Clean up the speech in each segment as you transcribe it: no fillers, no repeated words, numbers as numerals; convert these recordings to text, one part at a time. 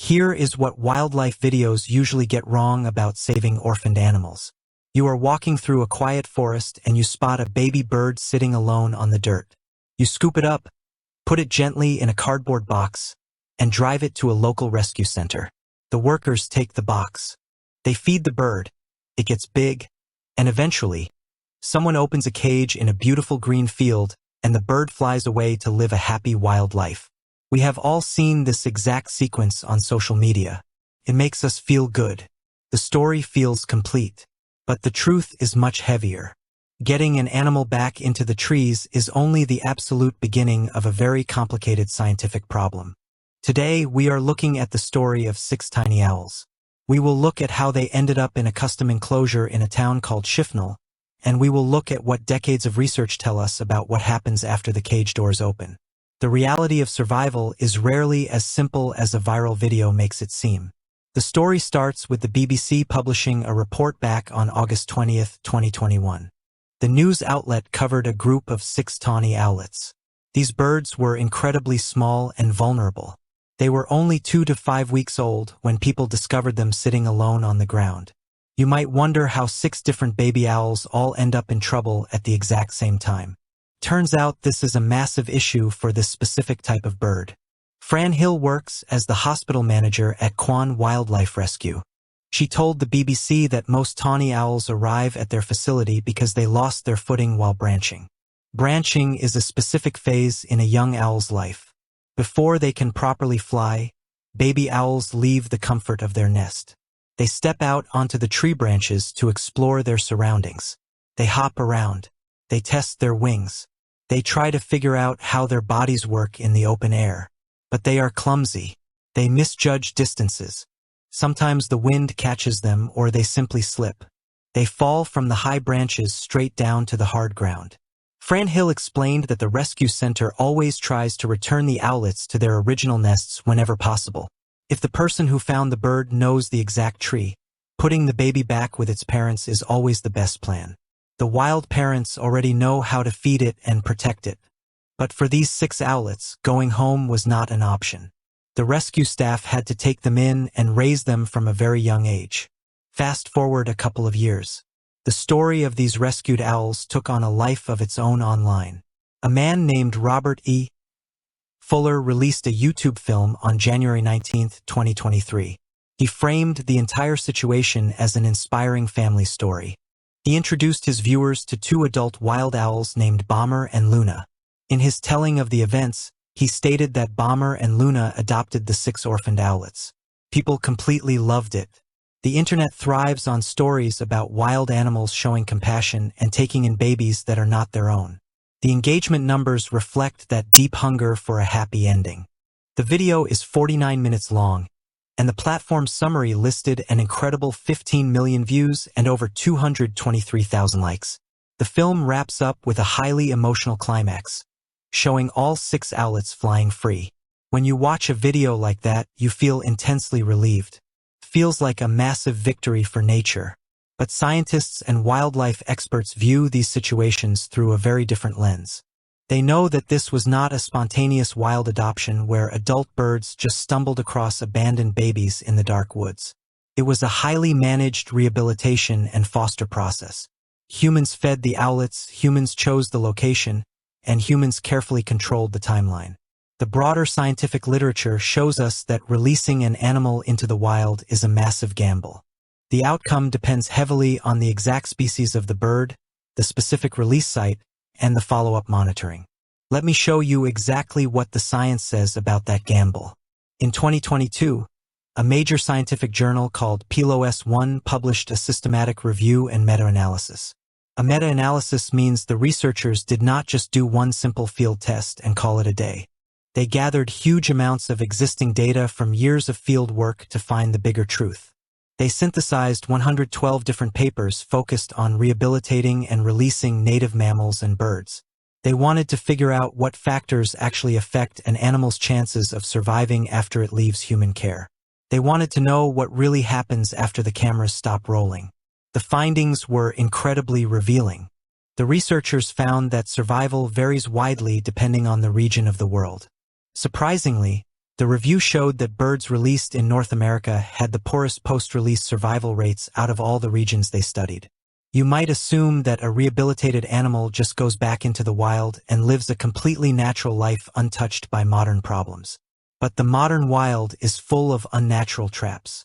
Here is what wildlife videos usually get wrong about saving orphaned animals. You are walking through a quiet forest and you spot a baby bird sitting alone on the dirt. You scoop it up, put it gently in a cardboard box, and drive it to a local rescue center. The workers take the box. They feed the bird. It gets big, and eventually, someone opens a cage in a beautiful green field, and the bird flies away to live a happy wild life. We have all seen this exact sequence on social media. It makes us feel good. The story feels complete. But the truth is much heavier. Getting an animal back into the trees is only the absolute beginning of a very complicated scientific problem. Today, we are looking at the story of 6 tiny owls. We will look at how they ended up in a custom enclosure in a town called Shifnal, and we will look at what decades of research tell us about what happens after the cage doors open. The reality of survival is rarely as simple as a viral video makes it seem. The story starts with the BBC publishing a report back on August 20, 2021. The news outlet covered a group of 6 tawny owlets. These birds were incredibly small and vulnerable. They were only 2 to 5 weeks old when people discovered them sitting alone on the ground. You might wonder how 6 different baby owls all end up in trouble at the exact same time. Turns out this is a massive issue for this specific type of bird. Fran Hill works as the hospital manager at Cuan Wildlife Rescue. She told the BBC that most tawny owls arrive at their facility because they lost their footing while branching. Branching is a specific phase in a young owl's life. Before they can properly fly, baby owls leave the comfort of their nest. They step out onto the tree branches to explore their surroundings. They hop around. They test their wings. They try to figure out how their bodies work in the open air. But they are clumsy. They misjudge distances. Sometimes the wind catches them or they simply slip. They fall from the high branches straight down to the hard ground. Fran Hill explained that the rescue center always tries to return the owlets to their original nests whenever possible. If the person who found the bird knows the exact tree, putting the baby back with its parents is always the best plan. The wild parents already know how to feed it and protect it. But for these 6 owlets, going home was not an option. The rescue staff had to take them in and raise them from a very young age. Fast forward a couple of years. The story of these rescued owls took on a life of its own online. A man named Robert E. Fuller released a YouTube film on January 19, 2023. He framed the entire situation as an inspiring family story. He introduced his viewers to 2 adult wild owls named Bomber and Luna. In his telling of the events, he stated that Bomber and Luna adopted the 6 orphaned owlets. People completely loved it. The internet thrives on stories about wild animals showing compassion and taking in babies that are not their own. The engagement numbers reflect that deep hunger for a happy ending. The video is 49 minutes long, and the platform summary listed an incredible 15 million views and over 223,000 likes. The film wraps up with a highly emotional climax, showing all 6 owlets flying free. When you watch a video like that, you feel intensely relieved. Feels like a massive victory for nature. But scientists and wildlife experts view these situations through a very different lens. They know that this was not a spontaneous wild adoption where adult birds just stumbled across abandoned babies in the dark woods. It was a highly managed rehabilitation and foster process. Humans fed the owlets, humans chose the location, and humans carefully controlled the timeline. The broader scientific literature shows us that releasing an animal into the wild is a massive gamble. The outcome depends heavily on the exact species of the bird, the specific release site, and the follow-up monitoring. Let me show you exactly what the science says about that gamble. In 2022, a major scientific journal called PLOS One published a systematic review and meta-analysis. A meta-analysis means the researchers did not just do one simple field test and call it a day. They gathered huge amounts of existing data from years of field work to find the bigger truth. They synthesized 112 different papers focused on rehabilitating and releasing native mammals and birds. They wanted to figure out what factors actually affect an animal's chances of surviving after it leaves human care. They wanted to know what really happens after the cameras stop rolling. The findings were incredibly revealing. The researchers found that survival varies widely depending on the region of the world. Surprisingly, The review showed that birds released in North America had the poorest post-release survival rates out of all the regions they studied. You might assume that a rehabilitated animal just goes back into the wild and lives a completely natural life untouched by modern problems. But the modern wild is full of unnatural traps.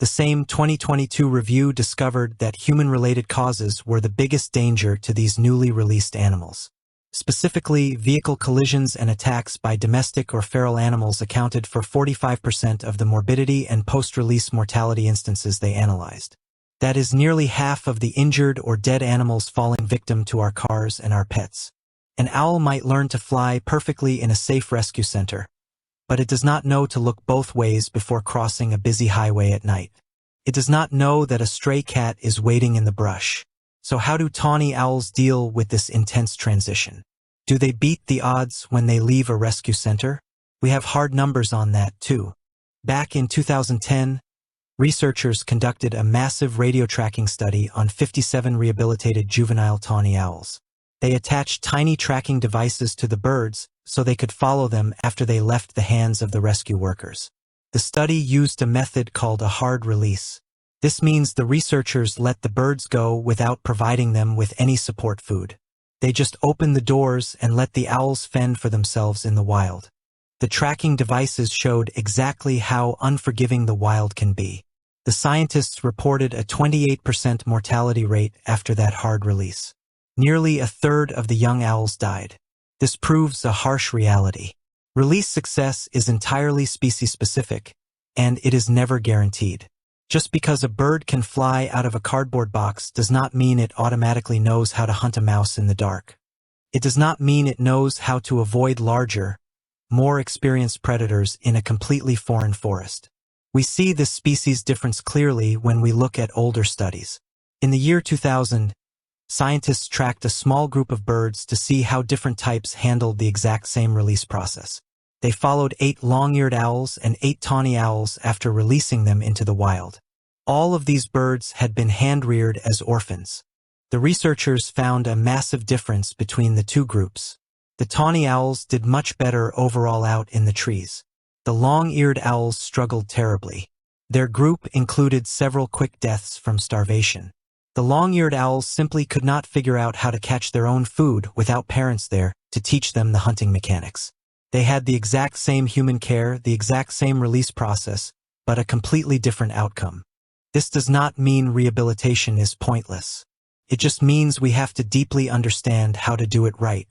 The same 2022 review discovered that human-related causes were the biggest danger to these newly released animals. Specifically, vehicle collisions and attacks by domestic or feral animals accounted for 45% of the morbidity and post-release mortality instances they analyzed. That is nearly half of the injured or dead animals falling victim to our cars and our pets. An owl might learn to fly perfectly in a safe rescue center, but it does not know to look both ways before crossing a busy highway at night. It does not know that a stray cat is waiting in the brush. So how do tawny owls deal with this intense transition? Do they beat the odds when they leave a rescue center? We have hard numbers on that too. Back in 2010, researchers conducted a massive radio tracking study on 57 rehabilitated juvenile tawny owls. They attached tiny tracking devices to the birds so they could follow them after they left the hands of the rescue workers. The study used a method called a hard release. This means the researchers let the birds go without providing them with any support food. They just opened the doors and let the owls fend for themselves in the wild. The tracking devices showed exactly how unforgiving the wild can be. The scientists reported a 28% mortality rate after that hard release. Nearly a third of the young owls died. This proves a harsh reality. Release success is entirely species-specific, and it is never guaranteed. Just because a bird can fly out of a cardboard box does not mean it automatically knows how to hunt a mouse in the dark. It does not mean it knows how to avoid larger, more experienced predators in a completely foreign forest. We see this species difference clearly when we look at older studies. In the year 2000, scientists tracked a small group of birds to see how different types handled the exact same release process. They followed 8 long-eared owls and 8 tawny owls after releasing them into the wild. All of these birds had been hand-reared as orphans. The researchers found a massive difference between the two groups. The tawny owls did much better overall out in the trees. The long-eared owls struggled terribly. Their group included several quick deaths from starvation. The long-eared owls simply could not figure out how to catch their own food without parents there to teach them the hunting mechanics. They had the exact same human care, the exact same release process, but a completely different outcome. This does not mean rehabilitation is pointless. It just means we have to deeply understand how to do it right.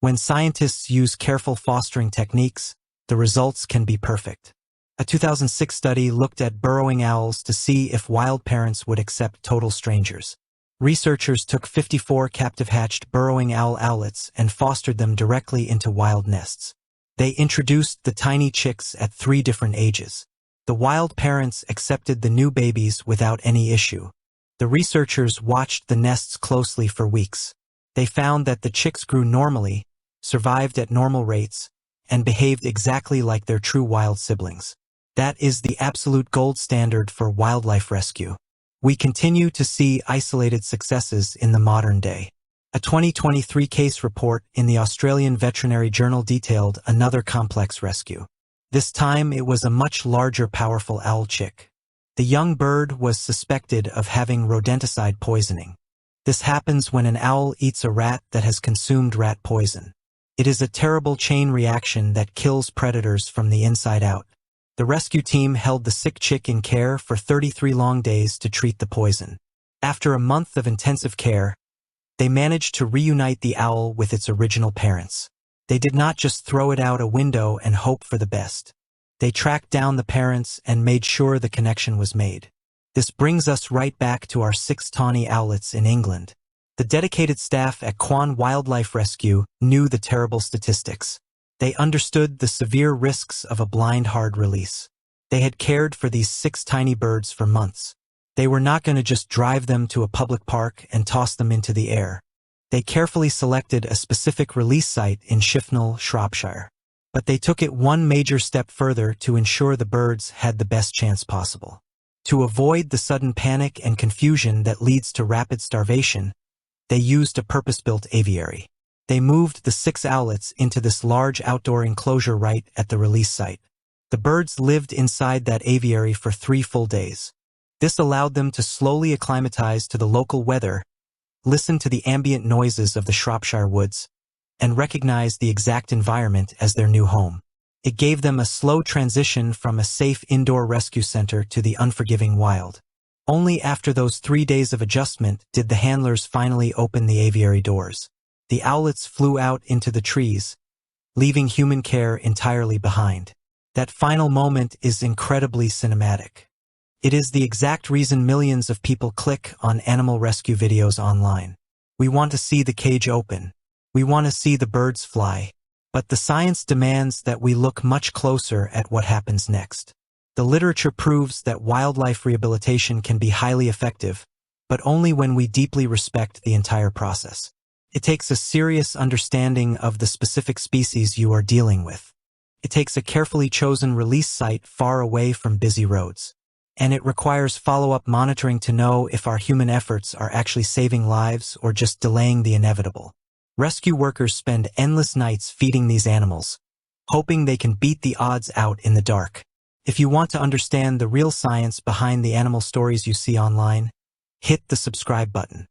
When scientists use careful fostering techniques, the results can be perfect. A 2006 study looked at burrowing owls to see if wild parents would accept total strangers. Researchers took 54 captive-hatched burrowing owl owlets and fostered them directly into wild nests. They introduced the tiny chicks at 3 different ages. The wild parents accepted the new babies without any issue. The researchers watched the nests closely for weeks. They found that the chicks grew normally, survived at normal rates, and behaved exactly like their true wild siblings. That is the absolute gold standard for wildlife rescue. We continue to see isolated successes in the modern day. A 2023 case report in the Australian Veterinary Journal detailed another complex rescue. This time it was a much larger, powerful owl chick. The young bird was suspected of having rodenticide poisoning. This happens when an owl eats a rat that has consumed rat poison. It is a terrible chain reaction that kills predators from the inside out. The rescue team held the sick chick in care for 33 long days to treat the poison. After a month of intensive care, they managed to reunite the owl with its original parents. They did not just throw it out a window and hope for the best. They tracked down the parents and made sure the connection was made. This brings us right back to our 6 tawny owlets in England. The dedicated staff at Cuan Wildlife Rescue knew the terrible statistics. They understood the severe risks of a blind hard release. They had cared for these 6 tiny birds for months. They were not going to just drive them to a public park and toss them into the air. They carefully selected a specific release site in Shifnal, Shropshire. But they took it one major step further to ensure the birds had the best chance possible. To avoid the sudden panic and confusion that leads to rapid starvation, they used a purpose-built aviary. They moved the 6 owlets into this large outdoor enclosure right at the release site. The birds lived inside that aviary for 3 full days. This allowed them to slowly acclimatize to the local weather, listen to the ambient noises of the Shropshire woods, and recognize the exact environment as their new home. It gave them a slow transition from a safe indoor rescue center to the unforgiving wild. Only after those 3 days of adjustment did the handlers finally open the aviary doors. The owlets flew out into the trees, leaving human care entirely behind. That final moment is incredibly cinematic. It is the exact reason millions of people click on animal rescue videos online. We want to see the cage open. We want to see the birds fly. But the science demands that we look much closer at what happens next. The literature proves that wildlife rehabilitation can be highly effective, but only when we deeply respect the entire process. It takes a serious understanding of the specific species you are dealing with. It takes a carefully chosen release site far away from busy roads. And it requires follow-up monitoring to know if our human efforts are actually saving lives or just delaying the inevitable. Rescue workers spend endless nights feeding these animals, hoping they can beat the odds out in the dark. If you want to understand the real science behind the animal stories you see online, hit the subscribe button.